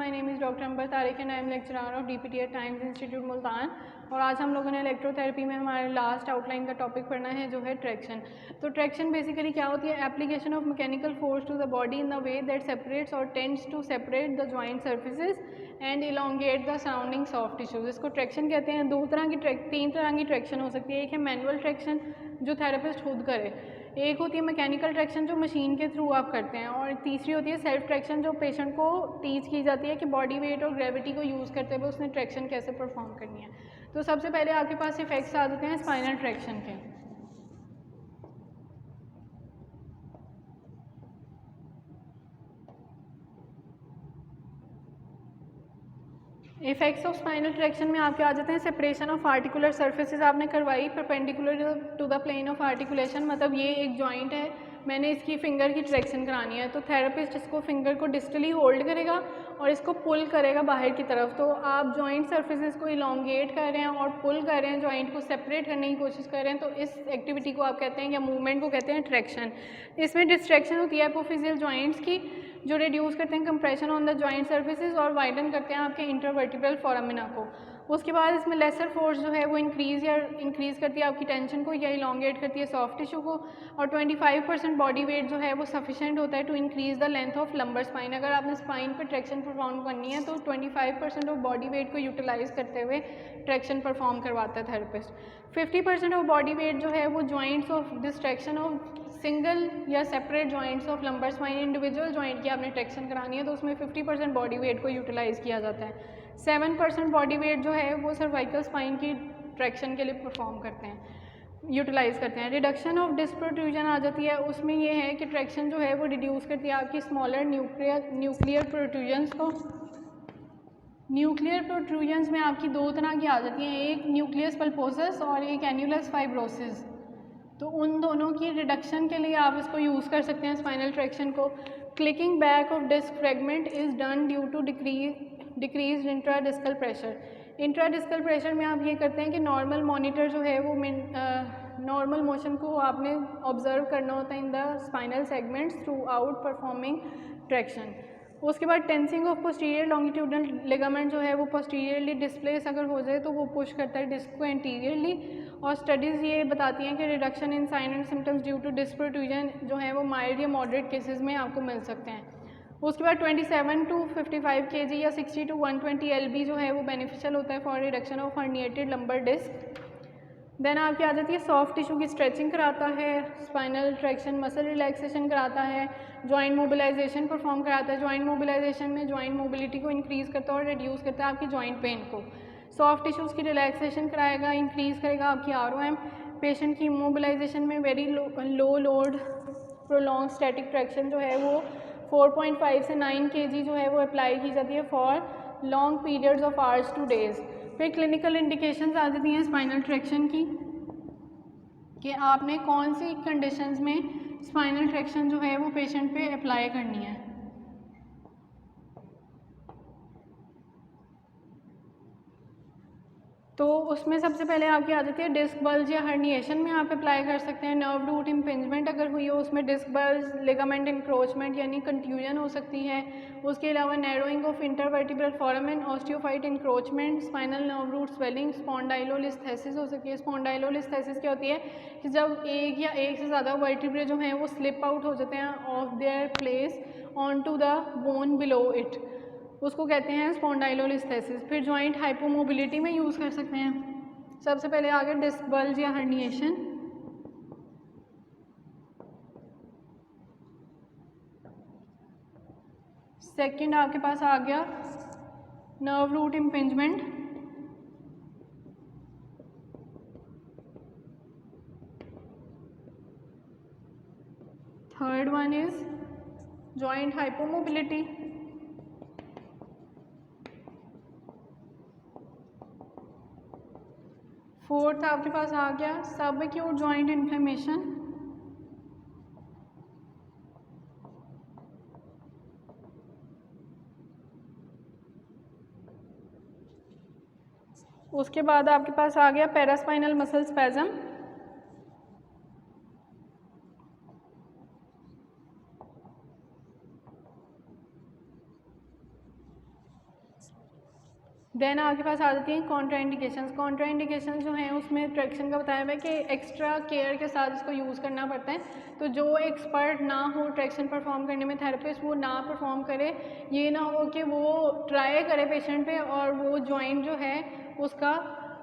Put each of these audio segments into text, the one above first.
My name is doctor Ambar Tariq and I am lecturer of DPT at Times Institute Multan. और आज हम लोगों ने इलेक्ट्रोथेरेपी में हमारे लास्ट आउटलाइन का टॉपिक पढ़ना है जो है ट्रैक्शन। तो ट्रैक्शन बेसिकली क्या होती है? Application of mechanical force to the body in the way that separates और tends to separate the joint surfaces and elongate the surrounding soft tissues. इसको ट्रैक्शन कहते हैं। तीन तरह की ट्रैक्शन हो सकती है। एक है मैनुअल ट्रैक्शन जो थेरेपिस्ट खुद करे, एक होती है मैकेनिकल ट्रैक्शन जो मशीन के थ्रू आप करते हैं, और तीसरी होती है सेल्फ ट्रैक्शन जो पेशेंट को टीच की जाती है कि बॉडी वेट और ग्रेविटी को यूज़ करते हुए उसने ट्रैक्शन कैसे परफॉर्म करनी है। तो सबसे पहले आपके पास इफेक्ट्स आ जाते हैं स्पाइनल ट्रैक्शन के। इफेक्ट्स ऑफ स्पाइनल ट्रैक्शन में आपके आ जाते हैं सेपरेशन ऑफ आर्टिकुलर सर्फेसेज आपने करवाई perpendicular to the plane of articulation. मतलब ये एक जॉइंट है, मैंने इसकी फिंगर की ट्रैक्शन करानी है, तो थेरेपिस्ट इसको फिंगर को डिस्टली होल्ड करेगा और इसको पुल करेगा बाहर की तरफ। तो आप जॉइंट सर्फेसेज को इलोंगेट कर रहे हैं और पुल कर रहे हैं, जॉइंट को सेपरेट करने की कोशिश कर रहे हैं, तो इस एक्टिविटी को आप कहते हैं या मूवमेंट को कहते हैं ट्रैक्शन। इसमें डिस्ट्रैक्शन होती है एपोफिजियल जॉइंट्स की जो रिड्यूस करते हैं compression on the joint surfaces और वाइडन करते हैं आपके इंटरवर्टिब्रल फोरामिना को। उसके बाद इसमें लेसर फोर्स जो है वो इंक्रीज़ करती है आपकी टेंशन को या इलोंगेट करती है सॉफ्ट टिश्यू को। और 25% बॉडी वेट जो है वो सफिशिएंट होता है to increase the length of lumbar spine. अगर आपने स्पाइन पर ट्रैक्शन परफॉर्म करनी है तो 25% ऑफ बॉडी वेट को यूटिलाइज करते हुए ट्रैक्शन परफॉर्म करवाता है थेरेपिस्ट। 50% ऑफ बॉडी वेट जो है वो joints of distraction of single या separate joints of lumbar spine, individual joint की आपने ट्रैक्शन करानी है तो उसमें 50% बॉडी वेट को यूटिलाइज़ किया जाता है। 7% बॉडी वेट जो है वो सर्वाइकल स्पाइन की ट्रैक्शन के लिए परफॉर्म करते हैं, यूटिलाइज़ करते हैं। रिडक्शन ऑफ डिस्क प्रोट्रूजन आ जाती है, उसमें ये है कि ट्रैक्शन जो है वो रिड्यूस करती है आपकी स्मॉलर न्यूक्लियर प्रोट्रूजन्स को। न्यूक्लियर प्रोट्रूजन्स में आपकी दो तरह की आ जाती हैं, एक न्यूक्लियस पल्पोसस और एक एन्युलस फाइब्रोसिस। तो उन दोनों की रिडक्शन के लिए आप इसको यूज़ कर सकते हैं स्पाइनल ट्रैक्शन को। Clicking back of disc fragment is done due to decrease intradiscal pressure. Intradiscal pressure में आप ये करते हैं कि नॉर्मल मॉनिटर जो है वो नॉर्मल मोशन को आपने ऑब्जर्व करना होता है in the spinal segments through out performing traction. उसके बाद tensing of posterior longitudinal ligament जो है वो पोस्टीरियरली डिस्प्लेस अगर हो जाए तो वो पुश करता है डिस्क को एंटीरियरली। और स्टडीज़ ये बताती हैं कि reduction in sign and symptoms due to disc protrusion जो है वो माइल्ड या मॉडरेट केसेस में आपको मिल सकते हैं। उसके बाद 27 to 55 kg या 60 to 120 lb जो है वो बेनिफिशियल होता है for reduction of herniated lumbar disc. Then आपकी आ जाती है सॉफ्ट टिश्यू की स्ट्रेचिंग कराता है स्पाइनल ट्रैक्शन, मसल रिलैक्सेशन कराता है, जॉइंट मोबिलाइजेशन परफॉर्म कराता है। जॉइंट मोबिलाइजेशन में जॉइंट मोबिलिटी को इंक्रीज़ करता है और रिड्यूस करता है आपकी जॉइंट पेन को। सॉफ्ट टिश्यूज़ की रिलैक्सेशन कराएगा, इंक्रीज़ करेगा आपकी ROM। पेशेंट की मोबिलाइजेशन में very low load prolong static traction जो है वो 4.5 से 9 kg जो है वो अप्लाई की जाती है for long periods of hours two days. फिर क्लिनिकल इंडिकेशंस आ जाती हैं स्पाइनल ट्रैक्शन की कि आपने कौन सी कंडीशंस में स्पाइनल ट्रैक्शन जो है वो पेशेंट पे अप्लाई करनी है। तो उसमें सबसे पहले आपकी आ जाती है डिस्क बल्ज या हर्निएशन में आप अप्लाई कर सकते हैं। नर्व रूट इम्पिंजमेंट अगर हुई हो उसमें डिस्क बल्ज, लिगामेंट इंक्रोचमेंट यानी कंट्यूजन हो सकती है। उसके अलावा narrowing of intervertebral foramen, osteophyte encroachment, spinal nerve root swelling, spondylolisthesis हो सकती है। स्पॉन्डाइलोलिस्थेसिस क्या होती है कि जब एक या एक से ज़्यादा वर्टिब्रे जो हैं वो स्लिप आउट हो जाते हैं of their place on to the bone below it, उसको कहते हैं स्पॉन्डाइलोलिस्थेसिस। फिर जॉइंट हाइपोमोबिलिटी में यूज़ कर सकते हैं। सबसे पहले आ गया डिस्क बल्ज या हर्निएशन। सेकंड आपके पास आ गया nerve root impingement. Third one is joint hypomobility. Fourth आपके पास आ गया सब एक्यूट जॉइंट इन्फ्लेमेशन। उसके बाद आपके पास आ गया पैरास्पाइनल मसल स्पैज़म। देन आपके पास आ जाती हैं कॉन्ट्राइंडिकेशंस। कॉन्ट्राइंडिकेशंस जो हैं उसमें ट्रैक्शन का बताया हुआ है कि एक्स्ट्रा केयर के साथ इसको यूज़ करना पड़ता है। तो जो एक्सपर्ट ना हो ट्रैक्शन परफॉर्म करने में, थेरेपिस्ट, वो ना परफॉर्म करे। ये ना हो कि वो ट्राई करे पेशेंट पे और वो जॉइंट जो है उसका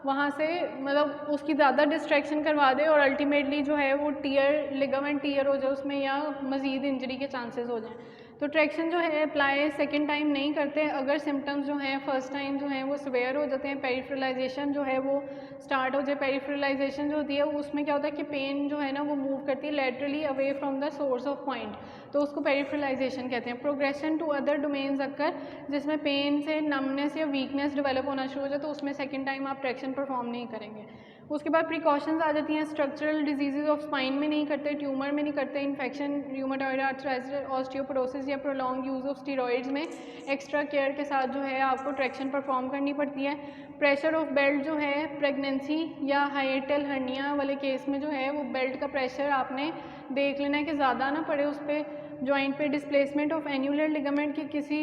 वहाँ से मतलब उसकी ज़्यादा डिस्ट्रैक्शन करवा दे और अल्टीमेटली जो है वो टीयर, लिगामेंट टीयर हो जाए उसमें या मज़ीद इंजरी के चांसेस हो जाएँ। तो ट्रैक्शन जो है अप्लाई सेकंड टाइम नहीं करते अगर सिम्टम्स जो हैं फर्स्ट टाइम जो हैं वो सिवियर हो जाते हैं, पेरिफेरलाइजेशन जो है वो स्टार्ट हो जाए। पेरिफेरलाइजेशन जो होती है उसमें क्या होता है कि पेन जो है ना वो मूव करती है laterally away from the source of point, तो उसको पेरिफेरलाइजेशन कहते हैं। Progression to other domains occur, जिसमें पेन से नमनेस या वीकनेस डेवलप होना शुरू हो जाए, तो उसमें सेकेंड टाइम आप ट्रैक्शन परफॉर्म नहीं करेंगे। उसके बाद प्रिकॉशंस आ जाती हैं। स्ट्रक्चरल डिजीजेज ऑफ स्पाइन में नहीं करते, ट्यूमर में नहीं करते, इन्फेक्शन, र्यूमेटॉइड आर्थराइटिस, ऑस्टियोपोरोसिस या प्रोलॉन्ग यूज़ ऑफ स्टीरॉइड्स में एक्स्ट्रा केयर के साथ जो है आपको ट्रैक्शन परफॉर्म करनी पड़ती है। प्रेशर ऑफ बेल्ट जो है प्रेगनेंसी या हाइएटल हर्निया वाले केस में जो है वो बेल्ट का प्रेशर आपने देख लेना है कि ज़्यादा ना पड़े उस पर जॉइंट पे। डिस्प्लेसमेंट ऑफ एन्यूलर लिगामेंट की किसी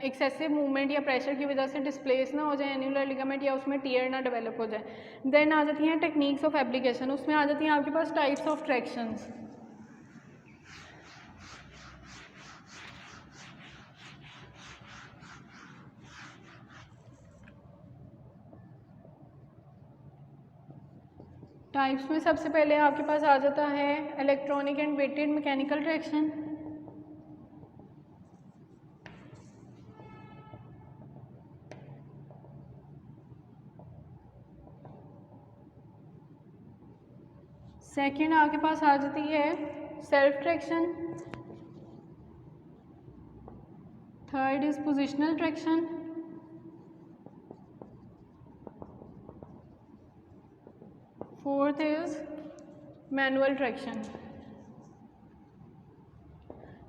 एक्सेसिव मूवमेंट या प्रेशर की वजह से डिस्प्लेस ना हो जाए एन्यूलर लिगामेंट या उसमें टीयर ना डेवलप हो जाए। देन आ जाती हैं टेक्निक्स ऑफ एप्लीकेशन। उसमें आ जाती हैं आपके पास टाइप्स ऑफ ट्रैक्शंस। टाइप्स में सबसे पहले आपके पास आ जाता है electronic and weighted mechanical traction. Second आपके पास आ जाती है self traction. Third is positional traction. Fourth is manual traction.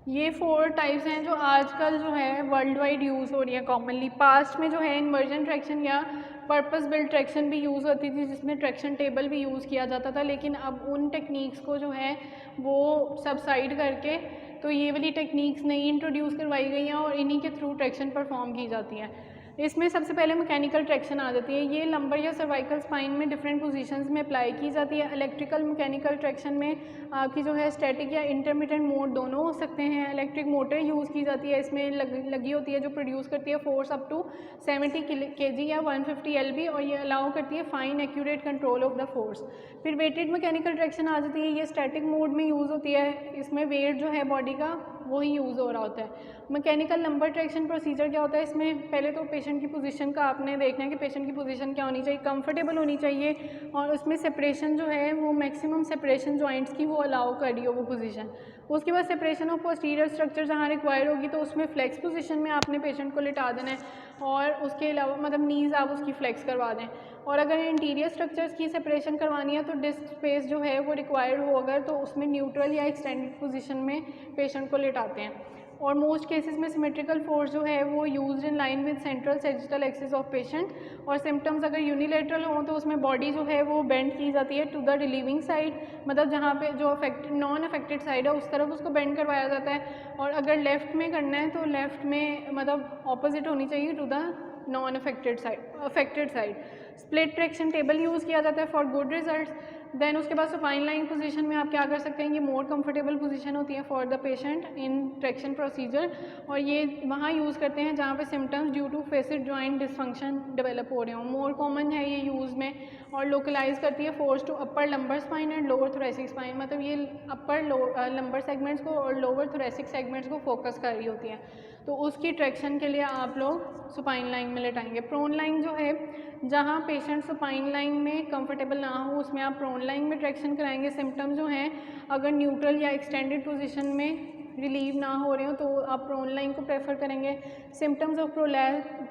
ये 4 टाइप्स हैं जो आजकल जो है वर्ल्ड वाइड यूज़ हो रही है कॉमनली। पास्ट में जो है इन्वर्जन ट्रैक्शन या पर्पस बिल्ड ट्रैक्शन भी यूज़ होती थी जिसमें ट्रैक्शन टेबल भी यूज़ किया जाता था, लेकिन अब उन टेक्निक्स को जो है वो सबसाइड करके तो ये वाली टेक्निक्स नई इंट्रोड्यूस करवाई गई हैं और इन्हीं के थ्रू ट्रैक्शन परफॉर्म की जाती है। इसमें सबसे पहले मैकेनिकल ट्रैक्शन आ जाती है। ये लंबर या सर्वाइकल स्पाइन में डिफरेंट पोजीशंस में अप्लाई की जाती है। इलेक्ट्रिकल मैकेनिकल ट्रैक्शन में आपकी जो है स्टैटिक या इंटरमिटेंट मोड दोनों हो सकते हैं। इलेक्ट्रिक मोटर यूज़ की जाती है, इसमें लगी होती है जो प्रोड्यूस करती है फोर्स अप टू 70 kg या 150 lb और ये अलाउ करती है fine accurate control of the force. फिर वेटेड मैकेनिकल ट्रैक्शन आ जाती है। ये स्टैटिक मोड में यूज़ होती है, इसमें वेट जो है बॉडी का वही यूज़ हो रहा होता है। मैकेनिकल लंबर ट्रैक्शन प्रोसीजर क्या होता है, इसमें पहले तो पेशेंट की पोजीशन का आपने देखना है कि पेशेंट की पोजीशन क्या होनी चाहिए, कंफर्टेबल होनी चाहिए और उसमें सेपरेशन जो है वो मैक्सिमम सेपरेशन जॉइंट्स की वो अलाउ कर रही हो वो पोजीशन। उसके बाद सेपरेशन ऑफ पोस्टीरियर स्ट्रक्चर जहाँ रिक्वायर होगी तो उसमें फ्लेक्स पोजीशन में आपने पेशेंट को लिटा देना है और उसके अलावा मतलब नीज़ आप उसकी फ्लेक्स करवा दें। और अगर इंटीरियर स्ट्रक्चर्स की सेपरेशन करवानी है तो डिस्क स्पेस जो है वो रिक्वायर्ड हो अगर तो उसमें न्यूट्रल या एक्सटेंडेड पोजीशन में पेशेंट को लिटाते हैं। और मोस्ट केसेस में सिमेट्रिकल फोर्स जो है वो used in line with central sagittal axis of patient. और सिम्टम्स अगर यूनिलेटरल हों तो उसमें बॉडी जो है वो बेंड की जाती है टू द रिलीविंग साइड, मतलब जहाँ पे जो नॉन अफेक्टेड साइड है उस तरफ उसको बेंड करवाया जाता है। और अगर लेफ़्ट में करना है तो लेफ़्ट में मतलब ऑपोजिट होनी चाहिए to the non affected side. Split traction table use किया जाता है फॉर गुड रिजल्ट्स। देन उसके बाद सुपाइन लाइन पोजीशन में आप क्या कर सकते हैं, ये मोर कंफर्टेबल पोजीशन होती है for the patient in traction procedure और ये वहाँ यूज़ करते हैं जहाँ पे symptoms due to facet joint dysfunction develop हो रहे हों। मोर कॉमन है ये यूज़ में और लोकलाइज करती है force to upper lumbar spine and lower thoracic spine, मतलब ये अपर लंबर सेगमेंट्स को और लोअर थोरेसिक सेगमेंट्स को फोकस कर रही होती है। तो उसकी ट्रैक्शन के लिए आप लोग सुपाइन लाइन में लेटाएंगे। प्रोन लाइन जो है जहाँ पेशेंट सुपाइन लाइन में कंफर्टेबल ना हो उसमें आप प्रोन लाइन में ट्रैक्शन कराएंगे। सिम्टम्स जो हैं अगर न्यूट्रल या एक्सटेंडेड पोजीशन में रिलीव ना हो रहे हो तो आप प्रोन लाइन को प्रेफर करेंगे। सिम्टम्स ऑफ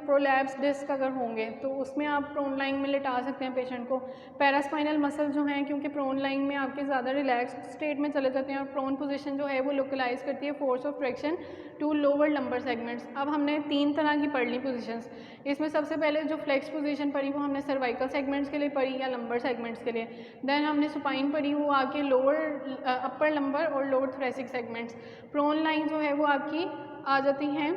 प्रोलैप्स डिस्क अगर होंगे तो उसमें आप प्रोन लाइन में लेटा सकते हैं पेशेंट को। पैरास्पाइनल मसल जो हैं क्योंकि प्रोन लाइन में आपके ज़्यादा रिलैक्स स्टेट में चले जाते हैं और प्रोन पोजीशन जो है वो लोकलाइज करती है force of traction to lower lumbar segments. अब हमने 3 तरह की पढ़ ली पोजीशंस। इसमें सबसे पहले जो फ्लेक्स पोजीशन पढ़ी वो हमने सर्वाइकल सेगमेंट्स के लिए पढ़ी या लंबर सेगमेंट्स के लिए। देन हमने सुपाइन पढ़ी वो आके लोअर अपर लंबर और lower thoracic segments. Prone lying जो है वो आपकी आ जाती हैं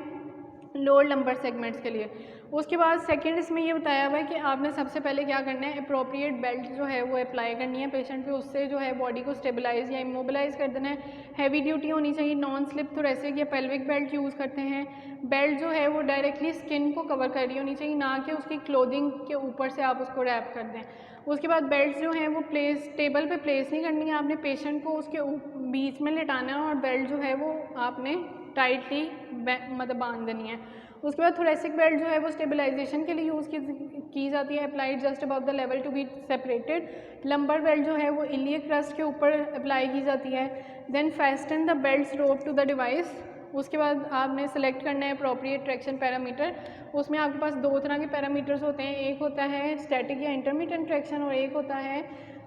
लोअर लंबर सेगमेंट्स के लिए। उसके बाद सेकंड इसमें ये बताया हुआ है कि आपने सबसे पहले क्या करना है, अप्रोप्रिएट बेल्ट जो है वो अप्लाई करनी है पेशेंट पे, उससे जो है बॉडी को स्टेबलाइज या इमोबिलाइज कर देना है। हैवी ड्यूटी होनी चाहिए, नॉन स्लिप थोरेसिक या पेल्विक बेल्ट यूज़ करते हैं। बेल्ट जो है वो डायरेक्टली स्किन को कवर कर रही होनी चाहिए, ना कि उसकी क्लोथिंग के ऊपर से आप उसको रैप कर दें। उसके बाद बेल्ट जो हैं वो टेबल पे प्लेस नहीं करनी है, आपने पेशेंट को उसके बीच में लेटाना है और बेल्ट जो है वो आपने टाइटली मतलब बांध देनी है। उसके बाद थोरेसिक बेल्ट जो है वो स्टेबलाइजेशन के लिए यूज़ की जाती है, applied just above the level to be separated. Lumbar belt जो है वो इलियक क्रस्ट के ऊपर अप्लाई की जाती है। Then fasten the belt rope to the device. उसके बाद आपने सेलेक्ट करना है अप्रोप्रिएट ट्रैक्शन पैरामीटर। उसमें आपके पास दो तरह के पैरामीटर्स होते हैं, एक होता है स्टैटिक या इंटरमीडिएट ट्रैक्शन और एक होता है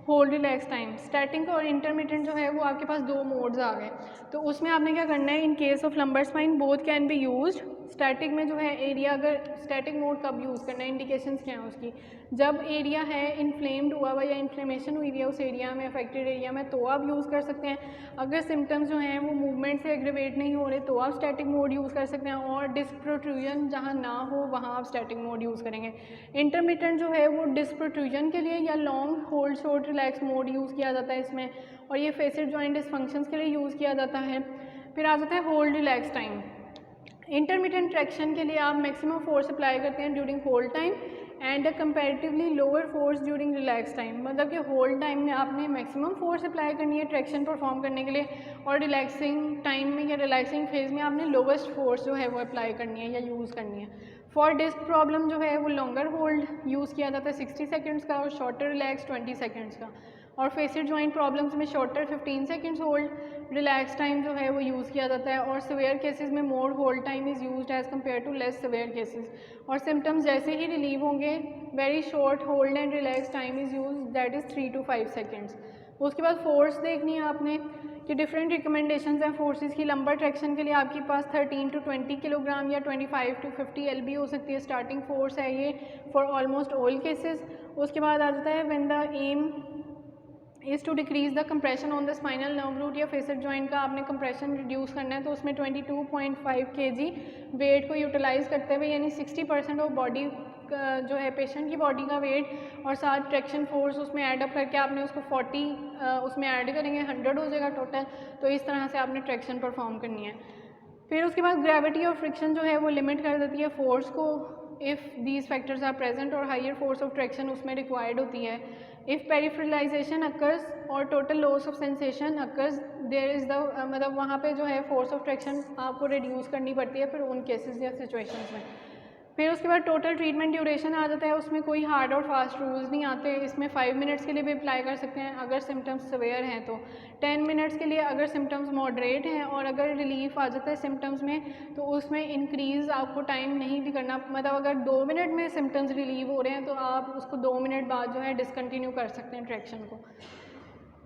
होल्ड रिलैक्स टाइम। स्टैटिक और इंटरमीडिएट जो है वो आपके पास दो मोड्स आ गए। तो उसमें आपने क्या करना है, इन case of lumbar spine both can be used. Static में जो है एरिया, अगर स्टैटिक मोड कब यूज़ करना है, इंडिकेशंस क्या हैं उसकी, जब एरिया है इन्फ्लेम्ड हुआ हुआ या इन्फ्लेमेशन हुई हुई है उस एरिया में, अफेक्टेड एरिया में, तो आप यूज़ कर सकते हैं। अगर सिम्टम्स जो हैं वो मूवमेंट से एग्रीवेट नहीं हो रहे तो आप स्टैटिक मोड यूज़ कर सकते हैं, और डिस्क प्रोट्रूजन जहाँ ना हो वहाँ आप स्टैटिक मोड यूज़ करेंगे। इंटरमीडिएट जो है वो डिस्क प्रोट्रूजन के लिए या long hold short relax mode use किया जाता है इसमें, और ये फेसिड जॉइंट डिसफंक्शंस के लिए यूज़ किया जाता है। फिर आ जाता है hold relax time. Intermediate traction के लिए आप मैक्सिमम फोर्स अप्लाई करते हैं during hold time and a comparatively lower force during relax time. मतलब कि होल्ड टाइम में आपने मैक्सिमम फोर्स अप्लाई करनी है ट्रैक्शन परफॉर्म करने के लिए, और रिलैक्सिंग टाइम में या रिलैक्सिंग फेज में आपने लोवेस्ट फोर्स जो है वो अप्लाई करनी है या यूज़ करनी है। फॉर डिस्क प्रॉब्लम जो है वो लॉन्गर होल्ड यूज़ किया जाता है 60 सेकेंड्स का और शॉर्टर रिलैक्स 20 सेकेंड्स का, और फेसिड जॉइंट प्रॉब्लम्स में shorter 15 seconds hold relax time जो है वो यूज़ किया जाता है, और सिवियर केसेस में more hold time is used as compare to less severe cases. और सिम्टम्स जैसे ही रिलीव होंगे very short hold and relax time is use, that is 3 to 5 seconds. उसके बाद फोर्स देखनी है आपने कि डिफरेंट रिकमेंडेशंस हैं फोर्सेस की। लंबर ट्रैक्शन के लिए आपके पास 13 to 20 किलोग्राम या 25 to 50 LB हो सकती है, स्टार्टिंग फोर्स है ये फॉर ऑलमोस्ट ऑल केसेस। उसके बाद आ जाता है when the aim is to decrease the compression on the spinal nerve root या फेसिड जॉइंट का आपने कंप्रेशन रिड्यूस करना है, तो उसमें 22.5 kg वेट को यूटिलाइज़ करते हुए, यानी 60% ऑफ बॉडी जो है पेशेंट की बॉडी का वेट और साथ ट्रैक्शन फोर्स उसमें ऐड अप करके आपने उसको 40 उसमें ऐड करेंगे, 100 हो जाएगा टोटल। तो इस तरह से आपने ट्रैक्शन परफॉर्म करनी है। फिर उसके बाद ग्रेविटी और फ्रिक्शन जो है वो लिमिट कर देती है फोर्स को, if these factors are present, और हायर फोर्स ऑफ ट्रैक्शन उसमें रिक्वायर्ड होती है। इफ़ पेरिफेरलाइजेशन अकर्स और total loss of sensation occurs, there is the मतलब वहाँ पे जो है फोर्स ऑफ ट्रैक्शन आपको रिड्यूस करनी पड़ती है फिर उन केसेस या सिचुएशंस में। फिर उसके बाद टोटल ट्रीटमेंट ड्यूरेशन आ जाता है, उसमें कोई हार्ड और फास्ट रूल्स नहीं आते। इसमें 5 मिनट्स के लिए भी अप्लाई कर सकते हैं अगर सिम्टम्स सवेयर हैं तो, 10 मिनट्स के लिए अगर सिम्टम्स मॉडरेट हैं, और अगर रिलीफ आ जाता है सिम्टम्स में तो उसमें इंक्रीज़ आपको टाइम नहीं भी करना, मतलब अगर 2 मिनट में सिम्टम्स रिलीव हो रहे हैं तो आप उसको 2 मिनट बाद जो है डिसकंटिन्यू कर सकते हैं ट्रैक्शन को।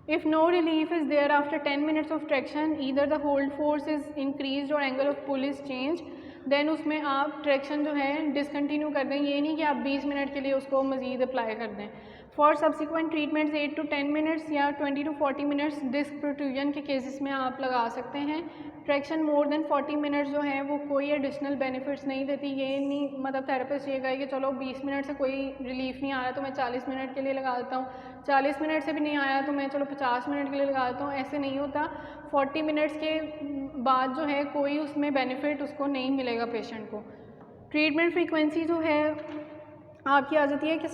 If no relief is there after 10 minutes of traction, either the hold force is increased or angle of pull is changed, then उसमें आप ट्रैक्शन जो है डिसकंटिन्यू कर दें। ये नहीं कि आप 20 मिनट के लिए उसको मज़ीद अप्लाई कर दें। For subsequent treatments 8 to 10 minutes या 20 to 40 मिनट्स डिस्क प्रोट्रूजन के केसेस में आप लगा सकते हैं। ट्रैक्शन मोर देन 40 मिनट्स जो है वो कोई एडिशनल बेनिफिट्स नहीं देती। ये नहीं मतलब थेरेपिस्ट ये कहे कि चलो 20 मिनट से कोई रिलीफ नहीं आ रहा तो मैं 40 मिनट के लिए लगा देता हूँ, 40 मिनट से भी नहीं आया तो मैं चलो 50 मिनट के लिए लगा देता हूँ, ऐसे नहीं होता। 40 मिनट्स के बाद जो है कोई उसमें बेनिफिट उसको नहीं मिलेगा पेशेंट को। ट्रीटमेंट फ्रीक्वेंसी जो है आपकी आ जाती है कि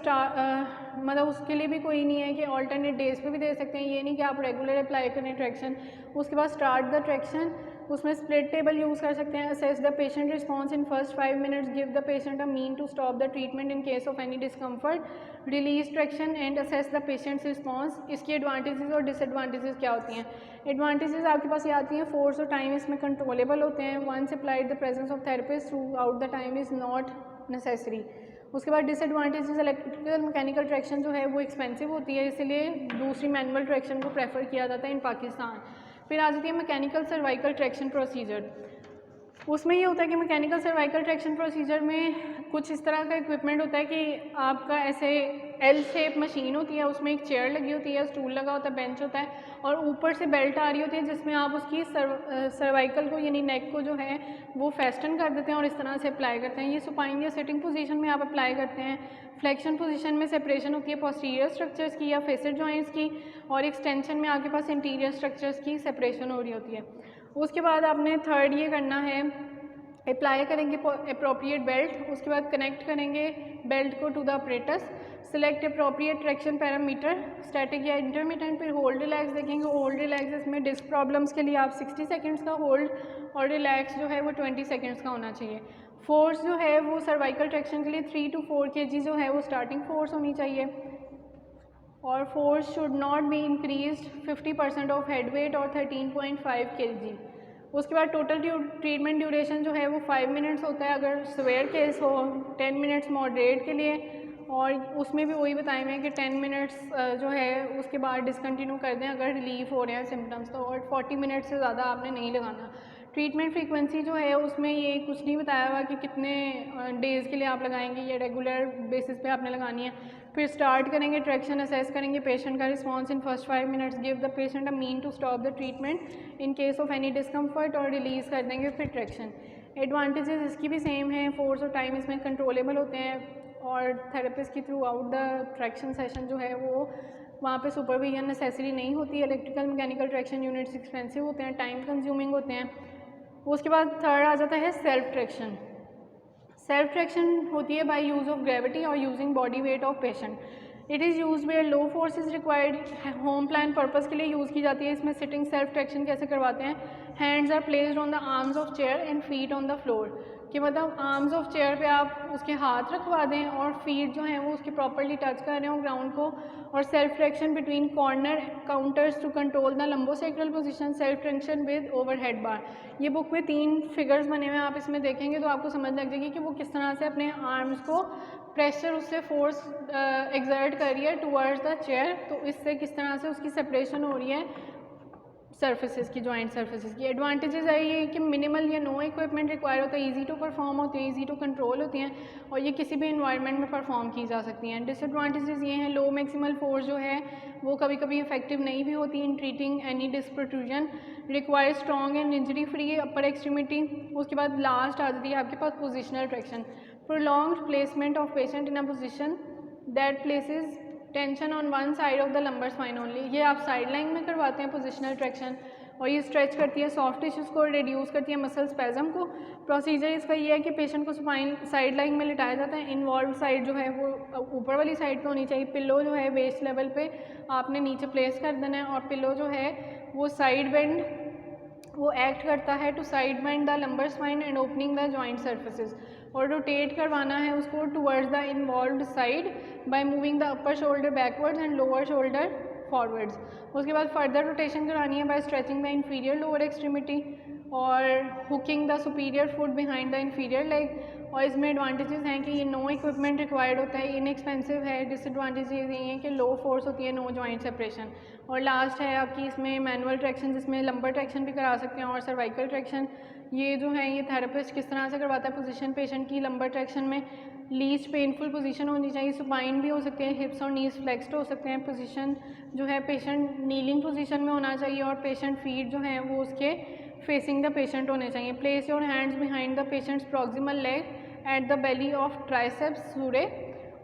मतलब उसके लिए भी कोई नहीं है कि ऑल्टरनेट डेज पे भी दे सकते हैं, ये नहीं कि आप रेगुलर अप्लाई करें ट्रैक्शन। उसके बाद स्टार्ट द ट्रैक्शन, उसमें स्प्लिट टेबल यूज़ कर सकते हैं। Assess the patient response in first 5 minutes, give the patient a mean to stop the treatment in case of any discomfort, release traction and assess the patient's response. इसकी advantages और disadvantages क्या होती हैं? Advantages आपके पास ये आती हैं, force और टाइम इसमें कंट्रोलेबल होते हैं। Once applied the presence of therapist throughout the time is not necessary. उसके बाद डिसएडवांटेजेस, इलेक्ट्रिकल मैकेनिकल ट्रैक्शन जो है वो एक्सपेंसिव होती है, इसलिए दूसरी मैनुअल ट्रैक्शन को प्रेफर किया जाता है इन पाकिस्तान। फिर आ जाती है मैकेनिकल सर्वाइकल ट्रैक्शन प्रोसीजर। उसमें ये होता है कि मैकेनिकल सर्वाइकल ट्रैक्शन प्रोसीजर में कुछ इस तरह का इक्विपमेंट होता है कि आपका ऐसे एल शेप मशीन होती है, उसमें एक चेयर लगी होती है, स्टूल लगा होता है, बेंच होता है और ऊपर से बेल्ट आ रही होती है जिसमें आप उसकी सर्वाइकल को यानी नेक को जो है वो फेस्टन कर देते हैं और इस तरह से अप्लाई करते हैं। ये सुपाइन या सिटिंग पोजीशन में आप अप्लाई करते हैं। फ्लेक्शन पोजीशन में सेपरेशन होती है पोस्टीरियर स्ट्रक्चर्स की या फेसेड जॉइंट्स की, और एक्सटेंशन में आपके पास इंटीरियर स्ट्रक्चर्स की सेपरेशन हो रही होती है। उसके बाद आपने थर्ड ये करना है, अप्लाई करेंगे अप्रोप्रिएट बेल्ट, उसके बाद कनेक्ट करेंगे बेल्ट को to the apparatus, select appropriate traction parameter static या इंटरमीडिएट, फिर होल्ड रिलैक्स देखेंगे। होल्ड रिलैक्स इसमें डिस्क प्रॉब्लम्स के लिए आप 60 सेकंड्स का होल्ड और रिलैक्स जो है वो 20 सेकंड्स का होना चाहिए। फोर्स जो है वो सर्वाइकल ट्रैक्शन के लिए 3 to 4 kg जो है वो स्टार्टिंग फोर्स होनी चाहिए और force should not be increased 50% of head weight और 13.5 kg। उसके बाद टोटल ट्रीटमेंट ड्यूरेशन जो है वो 5 मिनट्स होता है अगर सवेयर केस हो, 10 मिनट्स मॉडरेट के लिए, और उसमें भी वही बताए हुए हैं कि 10 मिनट्स जो है उसके बाद डिसकंटिन्यू कर दें अगर रिलीफ हो रहे हैं सिम्टम्स तो, और 40 मिनट से ज़्यादा आपने नहीं लगाना। ट्रीटमेंट फ्रीक्वेंसी जो है उसमें ये कुछ नहीं बताया हुआ कि कितने डेज़ के लिए आप लगाएंगे, ये रेगुलर बेसिस पे आपने लगानी है। फिर स्टार्ट करेंगे ट्रैक्शन, असेस करेंगे पेशेंट का response in first 5 minutes, give the patient a mean to stop the treatment in case of any discomfort और रिलीज़ कर देंगे फिर ट्रैक्शन। एडवांटेजेस इसकी भी सेम है, फोर्स और टाइम इसमें कंट्रोलेबल होते हैं और थेरेपिस्ट की through out the traction session जो है वो वहाँ पे सुपरविजन नेसेसरी नहीं होती। Electrical mechanical traction units expensive होते हैं, टाइम कंज्यूमिंग होते हैं। उसके बाद थर्ड आ जाता है सेल्फ ट्रैक्शन। सेल्फ ट्रैक्शन होती है बाय यूज़ ऑफ ग्रेविटी और using body weight of patient. It is use where low force is required, home plan purpose के लिए यूज़ की जाती है। इसमें सिटिंग सेल्फ ट्रैक्शन कैसे करवाते हैं, hands are placed on the arms of chair and feet on the floor, कि मतलब आर्म्स ऑफ चेयर पे आप उसके हाथ रखवा दें और फीट जो हैं वो उसके प्रॉपर्ली टच कर रहे हो ग्राउंड को, और self traction between corner counters to control the lumbosacral position, self traction with overhead bar. ये बुक में 3 फिगर्स बने हुए हैं, आप इसमें देखेंगे तो आपको समझ लग जाएगी कि वो किस तरह से अपने आर्म्स को प्रेशर उससे फोर्स एक्सर्ट कर रही है टूवर्ड्स द चेयर, तो इससे किस तरह से उसकी सेपरेशन हो रही है सर्फेसिस की, जॉइंट सर्फेसिस की। एडवांटेजेस है ये कि मिनिमल या नो इक्विपमेंट रिक्वायर होता है, इजी टू परफॉर्म होती है, इजी टू कंट्रोल होती हैं और ये किसी भी इन्वायरमेंट में परफॉर्म की जा सकती हैं। डिसएडवांटेजेस ये हैं, लो मैक्सिमल फोर्स जो है वो कभी कभी इफेक्टिव नहीं भी होती in treating any disc protrusion, require strong and injury free upper extremity. उसके बाद लास्ट आ जाती है आपके पास positional traction, prolonged placement of patient in a position that places tension on one side of the lumbar spine only. ये आप side line में करवाते हैं पोजिशनल ट्रैक्शन, और ये स्ट्रेच करती है सॉफ्ट टिश्यूज़ को, रिड्यूस करती है मसल स्पैज़म को। प्रोसीजर इसका ये है कि पेशेंट को स्पाइन साइड लाइन में लिटाया जाता है, इन्वॉल्व साइड जो है वो ऊपर वाली साइड पे होनी चाहिए, पिलो जो है वेस्ट लेवल पे आपने नीचे प्लेस कर देना है, और पिलो जो है वो साइड बेंड वो एक्ट करता है to side bend the lumbar spine and opening the joint surfaces, और रोटेट करवाना है उसको towards the involved side by moving the upper shoulder backwards and lower shoulder forwards. उसके बाद फर्दर रोटेशन करानी है by stretching the inferior lower extremity और hooking the superior foot behind the inferior leg. और इसमें एडवांटेजेस हैं कि ये नो इक्विपमेंट रिक्वायर्ड होता है, इनएक्सपेंसिव है। डिसएडवांटेजेस ये हैं कि लो फोर्स होती है, नो जॉइंट सेपरेशन। और लास्ट है आपकी इसमें मैनुअल ट्रैक्शन, जिसमें लंबर ट्रैक्शन भी करा सकते हैं और सर्वाइकल ट्रैक्शन। ये जो है ये थेरेपिस्ट किस तरह से करवाता है पोजीशन पेशेंट की लंबर ट्रैक्शन में, लीस्ट पेनफुल पोजीशन होनी चाहिए, सुपाइन भी हो सकते हैं, हिप्स और नीज फ्लेक्स्ड हो सकते हैं। पोजीशन जो है पेशेंट नीलिंग पोजीशन में होना चाहिए और पेशेंट फीट जो है वो उसके फेसिंग द पेशेंट होने चाहिए। Place your hands behind the patient's proximal leg at the belly of triceps surae,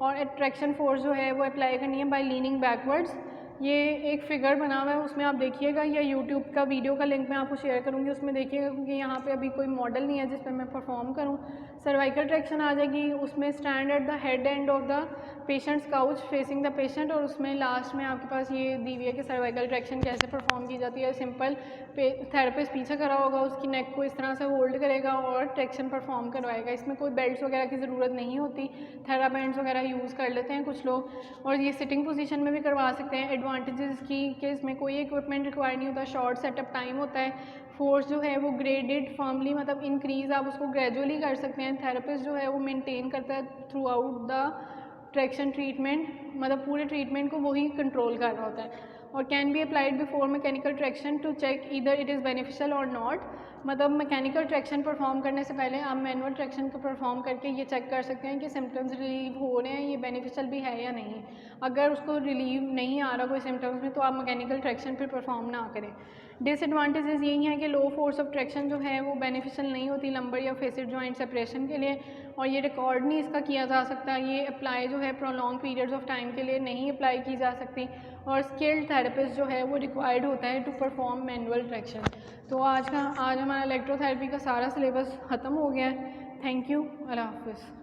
और ट्रैक्शन फोर्स जो है वो अप्लाई करनी है बाय लीनिंग बैकवर्ड्स। ये एक फिगर बना हुआ है, उसमें आप देखिएगा, या यूट्यूब का वीडियो का लिंक मैं आपको शेयर करूँगी, उसमें देखिएगा, क्योंकि यहाँ पे अभी कोई मॉडल नहीं है जिस पर मैं परफॉर्म करूँ। सर्वाइकल ट्रैक्शन आ जाएगी, उसमें stand at the head end of the patients couch facing the patient, और उसमें लास्ट में आपके पास ये दी हुई है कि सर्वाइकल ट्रैक्शन कैसे परफॉर्म की जाती है। सिंपल थेरेपिस्ट पीछे खड़ा होगा, उसकी नेक को इस तरह से होल्ड करेगा और ट्रैक्शन परफॉर्म करवाएगा। इसमें कोई बेल्ट्स वगैरह की ज़रूरत नहीं होती, थेरा बैंड्स वगैरह यूज़ कर लेते हैं कुछ लोग, और ये सिटिंग पोजीशन में भी करवा सकते हैं। एडवांटेजेस की कि इसमें कोई इक्विपमेंट रिक्वायर नहीं होता, शॉर्ट सेटअप टाइम होता है, फोर्स जो है वो ग्रेडेड फर्मली, मतलब इंक्रीज़ आप उसको ग्रेजुअली कर सकते हैं। थेरेपिस्ट जो है वो मेंटेन करता है through out the traction treatment, मतलब पूरे ट्रीटमेंट को वही कंट्रोल कर रहा होता है। और can be applied before mechanical traction to check either it is beneficial और नॉट। मतलब मैकेनिकल ट्रैक्शन परफॉर्म करने से पहले आप मैनुअल ट्रैक्शन को परफॉर्म करके ये चेक कर सकते हैं कि सिम्टम्स रिलीव हो रहे हैं, ये बेनिफिशियल भी है या नहीं। अगर उसको रिलीव नहीं आ रहा कोई सिम्टम्स में तो आप मैकेनिकल ट्रैक्शन फिर परफॉर्म ना करें। डिसएडवांटेजेस यही हैं कि लो फोर्स ऑफ ट्रैक्शन जो है वो बेनिफिशियल नहीं होती लंबर या फेसिड जॉइंट सेपरेशन के लिए, और ये रिकॉर्ड नहीं इसका किया जा सकता, ये अप्लाई जो है प्रोलॉन्ग पीरियड्स ऑफ टाइम के लिए नहीं अप्लाई की जा सकती, और स्किल्ड थेरेपिस्ट जो है वो रिक्वायर्ड होता है टू परफॉर्म मैनुअल ट्रैक्शन। तो आज हमारा इलेक्ट्रोथेरेपी का सारा सिलेबस ख़त्म हो गया है। थैंक यू, अल्लाह हाफ़िज़।